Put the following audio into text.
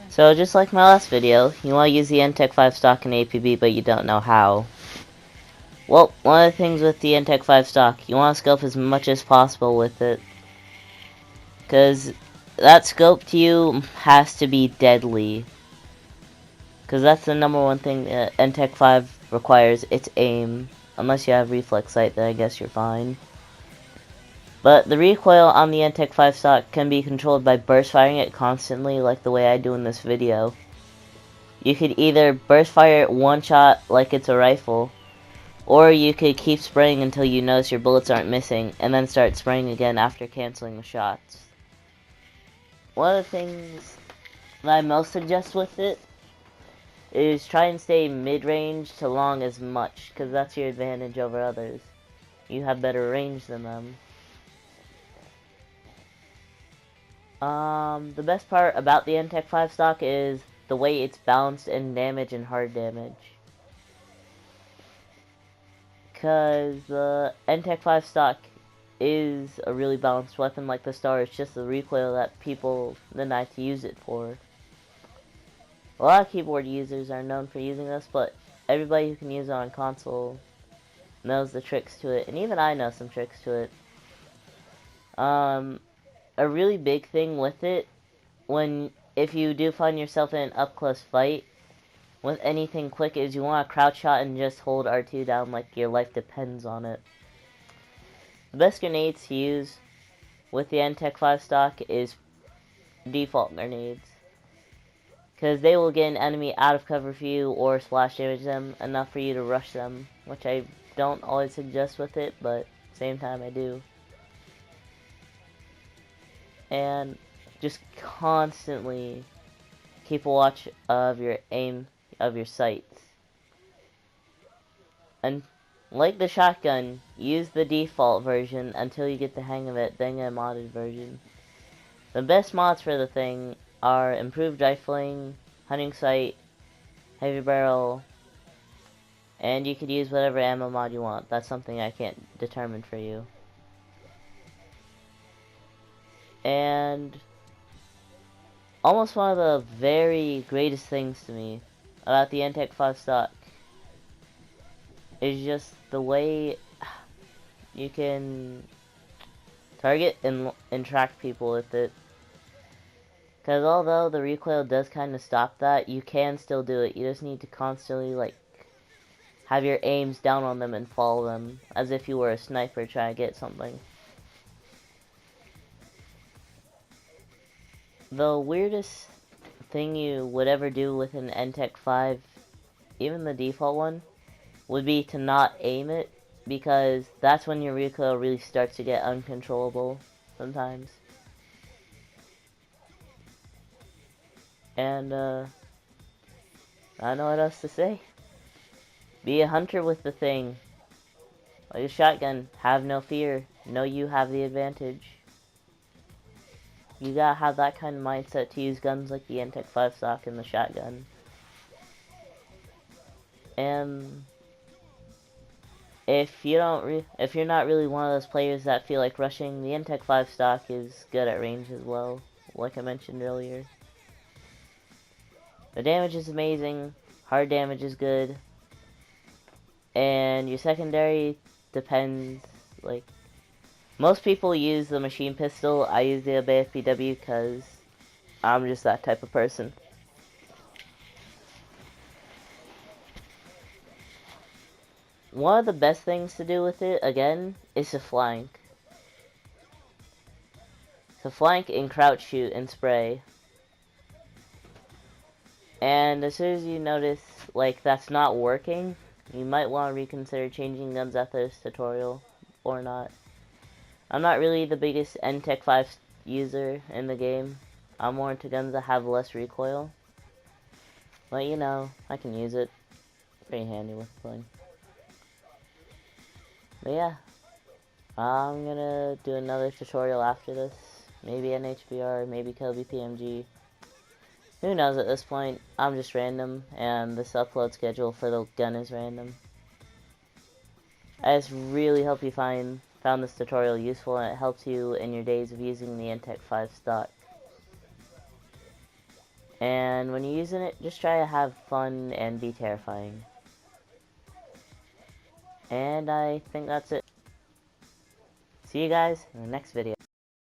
So just like my last video, you want to use the ntec-5 stock in APB but you don't know how. Well, one of the things with the ntec-5 stock, you want to scope as much as possible with it. Because that scope to you has to be deadly. Because that's the #1 thing that ntec-5 requires, it's aim. Unless you have reflex sight, then I guess you're fine. But the recoil on the ntec-5 stock can be controlled by burst firing it constantly, like the way I do in this video. You could either burst fire it one shot like it's a rifle, or you could keep spraying until you notice your bullets aren't missing, and then start spraying again after canceling the shots. One of the things that I most suggest with it is try and stay mid-range to long as much, because that's your advantage over others. You have better range than them. The best part about the ntec-5 stock is the way it's balanced in damage and hard damage. Because the ntec-5 stock is a really balanced weapon like the STAR, it's just the recoil that people deny to use it for. A lot of keyboard users are known for using this, but everybody who can use it on console knows the tricks to it, and even I know some tricks to it. A really big thing with it, if you do find yourself in an up-close fight with anything quick, is you want to crouch shot and just hold R2 down like your life depends on it. The best grenades to use with the ntec-5 stock is default grenades, because they will get an enemy out of cover for you or splash damage them enough for you to rush them, which I don't always suggest with it, but same time I do. And just constantly keep a watch of your aim, of your sights. And like the shotgun, use the default version until you get the hang of it, then get a modded version. The best mods for the thing are improved rifling, hunting sight, heavy barrel, and you could use whatever ammo mod you want. That's something I can't determine for you. And almost one of the very greatest things to me about the ntec-5 stock is just the way you can target and track people with it. Because although the recoil does kind of stop that, you can still do it. You just need to constantly, like, have your aims down on them and follow them as if you were a sniper trying to get something. The weirdest thing you would ever do with an ntec-5, even the default one, would be to not aim it, because that's when your recoil really starts to get uncontrollable sometimes. And I don't know what else to say. Be a hunter with the thing. Like a shotgun, have no fear. Know you have the advantage. You gotta have that kind of mindset to use guns like the ntec-5 stock and the shotgun. And if you're not really one of those players that feel like rushing, the ntec-5 stock is good at range as well, like I mentioned earlier. The damage is amazing, hard damage is good, and your secondary depends. Like, most people use the machine pistol. I use the SHAREfactory because I'm just that type of person. One of the best things to do with it, again, is to flank. To flank and crouch shoot and spray. And as soon as you notice, like, that's not working, you might want to reconsider changing guns after this tutorial, or not. I'm not really the biggest ntec-5 user in the game. I'm more into guns that have less recoil. But, you know, I can use it. Pretty handy with the thing. But yeah, I'm gonna do another tutorial after this. Maybe NHBR, maybe Kobe PMG. Who knows at this point? I'm just random, and this upload schedule for the gun is random. I just really hope you found this tutorial useful and it helps you in your days of using the ntec-5 stock. And when you're using it, just try to have fun and be terrifying. And I think that's it. See you guys in the next video.